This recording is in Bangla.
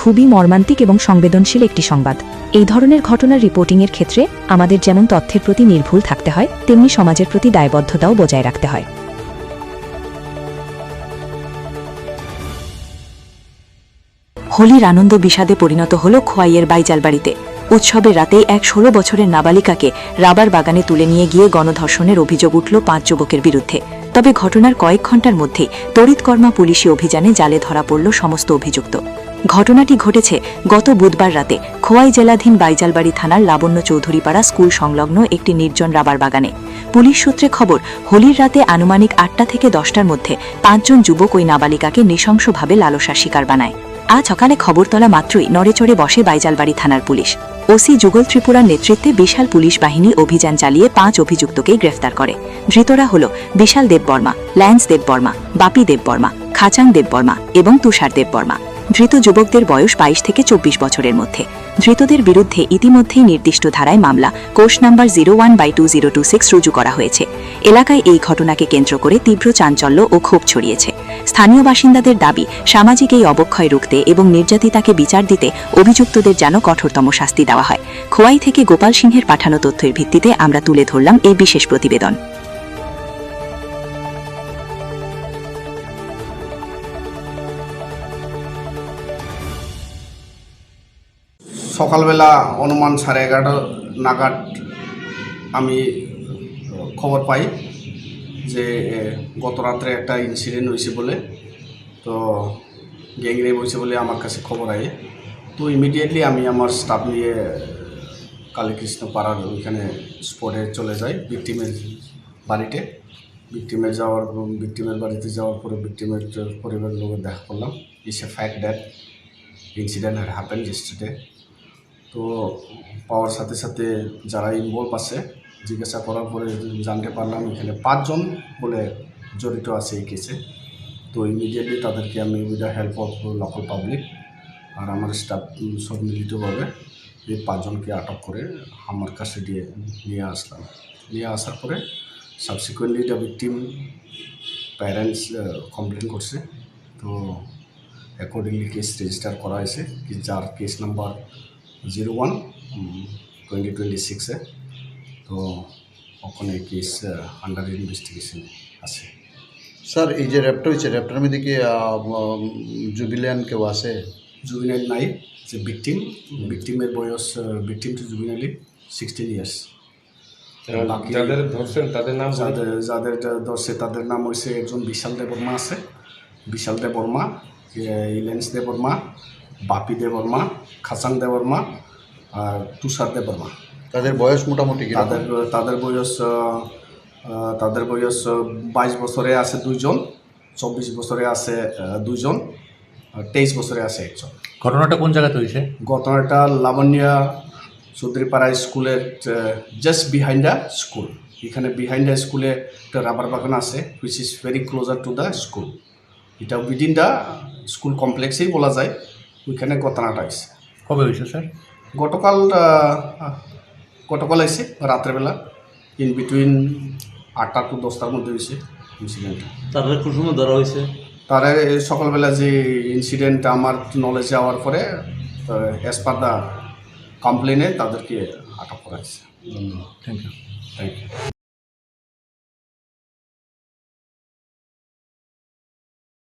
খুবই মর্মান্তিক এবং সংবেদনশীল একটি সংবাদ। এই ধরনের ঘটনার রিপোর্টিংয়ের ক্ষেত্রে আমাদের যেমন তথ্যের প্রতি নির্ভুল থাকতে হয়, তেমনি সমাজের প্রতি দায়বদ্ধতাও বজায় রাখতে হয়। হোলির আনন্দ বিষাদে পরিণত হল খোয়াইয়ের বাইজালবাড়িতে। উৎসবের রাতেই এক 16 বছরের নাবালিকাকে রাবার বাগানে তুলে নিয়ে গিয়ে গণধর্ষণের অভিযোগ উঠল 5 যুবকের বিরুদ্ধে। তবে ঘটনার কয়েক ঘণ্টার মধ্যেই তড়িৎকর্মা পুলিশি অভিযানে জালে ধরা পড়ল সমস্ত অভিযুক্ত। ঘটনাটি ঘটেছে গত বুধবার রাতে খোয়াই জেলাধীন বাইজালবাড়ি থানার লাবণ্য চৌধুরীপাড়া স্কুল সংলগ্ন একটি নির্জন রাবার বাগানে। পুলিশ সূত্রে খবর, হোলির রাতে আনুমানিক 8টা থেকে 10টার মধ্যে 5 জন যুবক ওই নাবালিকাকে নৃশংসভাবে লালসার শিকার বানায়। আজ সকালে খবর তোলা মাত্রই নড়েচড়ে বসে বাইজালবাড়ি থানার পুলিশ। ওসি যুগল ত্রিপুরার নেতৃত্বে বিশাল পুলিশ বাহিনী অভিযান চালিয়ে 5 অভিযুক্তকেই গ্রেফতার করে। ধৃতরা হল বিশাল দেববর্মা, ল্যান্স দেববর্মা, বাপি দেববর্মা, খাচাং দেববর্মা এবং তুষার দেববর্মা। ধৃত যুবকদের বয়স 22 থেকে 24 বছরের মধ্যে। ধৃতদের বিরুদ্ধে ইতিমধ্যেই নির্দিষ্ট ধারায় মামলা কোষ নাম্বার 01/2026 রুজু করা হয়েছে। এলাকায় এই ঘটনাকে কেন্দ্র করে তীব্র চাঞ্চল্য ও ক্ষোভ ছড়িয়েছে। স্থানীয় বাসিন্দাদের দাবি, সামাজিক এই অবক্ষয় রুখতে এবং নির্যাতিতাকে বিচার দিতে অভিযুক্তদের যেন কঠোরতম শাস্তি দেওয়া হয়। খোয়াই থেকে গোপাল সিংহের পাঠানো তথ্যের ভিত্তিতে আমরা তুলে ধরলাম এই বিশেষ প্রতিবেদন। সকালবেলা অনুমান 11:30 নাগাদ আমি খবর পাই যে গত রাত্রে একটা ইনসিডেন্ট হয়েছে বলে, তো গ্যাংরেপ হয়েছে বলে আমার কাছে খবর আয়। তো ইমিডিয়েটলি আমি আমার স্টাফ নিয়ে কালীকৃষ্ণ পাড়ার ওইখানে স্পটে চলে যাই ভিকটিমের বাড়িতে। ভিকটিমের বাড়িতে যাওয়ার পরে ভিকটিমের পরিবারের লোক দেখা করলাম। It's a fact that incident had happened yesterday. তো পাওয়ার সাথে সাথে যারা ইনভলভ আছে জিজ্ঞাসা করার পরে জানতে পারলাম এখানে 5 জন বলে জড়িত আছে এই কেসে। তো ইমিডিয়েটলি তাদেরকে আমি with the help of local public আর আমার স্টাফ সব মিলিতভাবে এই 5 জনকে আটক করে আমার কাছে নিয়ে আসলাম। নিয়ে আসার পরে subsequently the victim parents complain করছে। তো অ্যাকর্ডিংলি কেস রেজিস্টার করা হয়েছে, যার কেস নাম্বার 01/2026 তো ওখানে কেস আন্ডার ইনভেস্টিগেশন আছে। স্যার, এই যে র্যাপটা হয়েছে, র্যাপটার মধ্যে কি জুবিলিয়ান কেউ আছে? জুবিনাইল নাই, যে ভিকটিমের বয়স ভিকটিম টু জুবিনাইলি 16 ইয়ার্স। যাদের ধরছেন তাদের নাম, যাদের ধরছে তাদের নাম হয়েছে, একজন বিশাল দেববর্মা আছে, বিশাল দেববর্মা, ইলেন্স দেববর্মা, বাপি দেববর্মা, খাচাং দেববর্মা আর তুষার দেববর্মা। তাদের বয়স মোটামুটি তাদের বয়স 22 বছরে আছে 2 জন, 24 বছরে আছে 2 জন, 23 বছরে আছে 1 জন। ঘটনাটা কোন জায়গাতে হয়েছে? ঘটনাটা লাবণ্য চৌধুরীপাড়া স্কুলের জাস্ট বিহাইন্ড দ্য স্কুল। এখানে বিহাইন্ড দ্য স্কুলে একটা রাবার বাগান আছে, which is very closer to the school. এটা উইদিন দ্য স্কুল কমপ্লেক্সেই বলা যায়। ওইখানে ঘটনাটা হয়েছে। কবে হয়েছে স্যার? গতকাল হয়েছে রাত্রেবেলা, ইন বিটুইন 8টা to 10টার মধ্যে হয়েছে ইনসিডেন্টটা। তারপরে কোন সময় ধরা হয়েছে? তারা সকালবেলা যে ইনসিডেন্ট আমার নলেজে যাওয়ার পরে অ্যাজ পার দ্য কমপ্লেনে তাদেরকে আটক করা হয়েছে। Thank you.